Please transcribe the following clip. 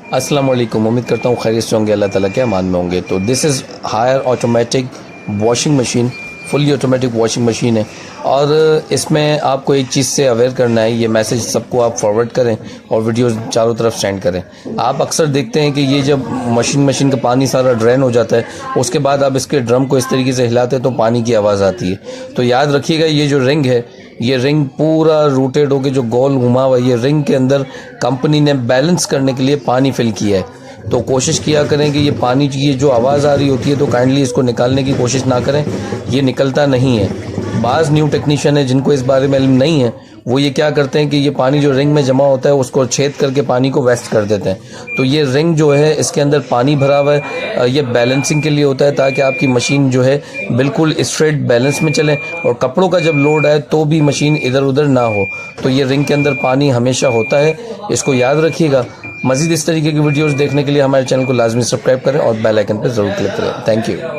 अस्सलाम वालेकुम। उम्मीद करता हूँ खैरियत से होंगे, अल्लाह ताला के अमान में होंगे। तो this is Haier automatic washing machine, fully automatic washing machine है। और इसमें आपको एक चीज़ से अवेयर करना है, ये मैसेज सबको आप फॉरवर्ड करें और वीडियोस चारों तरफ सेंड करें। आप अक्सर देखते हैं कि ये जब मशीन का पानी सारा ड्रेन हो जाता है, उसके बाद आप इसके ड्रम को इस तरीके से हिलाते हैं तो पानी की आवाज़ आती है। तो याद रखिएगा, ये जो रिंग है, ये रिंग पूरा रोटेट होकर जो गोल घुमा हुआ, ये रिंग के अंदर कंपनी ने बैलेंस करने के लिए पानी फिल किया है। तो कोशिश किया करें कि ये पानी की ये जो आवाज़ आ रही होती है, तो काइंडली इसको निकालने की कोशिश ना करें, ये निकलता नहीं है। बाज़ न्यू टेक्नीशियन है जिनको इस बारे में इल्म नहीं है, वो ये क्या करते हैं कि ये पानी जो रिंग में जमा होता है उसको छेद करके पानी को वेस्ट कर देते हैं। तो ये रिंग जो है, इसके अंदर पानी भरा हुआ है, ये बैलेंसिंग के लिए होता है ताकि आपकी मशीन जो है बिल्कुल स्ट्रेट बैलेंस में चले, और कपड़ों का जब लोड आए तो भी मशीन इधर उधर ना हो। तो ये रिंग के अंदर पानी हमेशा होता है, इसको याद रखिएगा। मज़ीद इस तरीके की वीडियोस देखने के लिए हमारे चैनल को लाजमी सब्सक्राइब करें और बेल आइकन पर ज़रूर क्लिक करें। Thank you.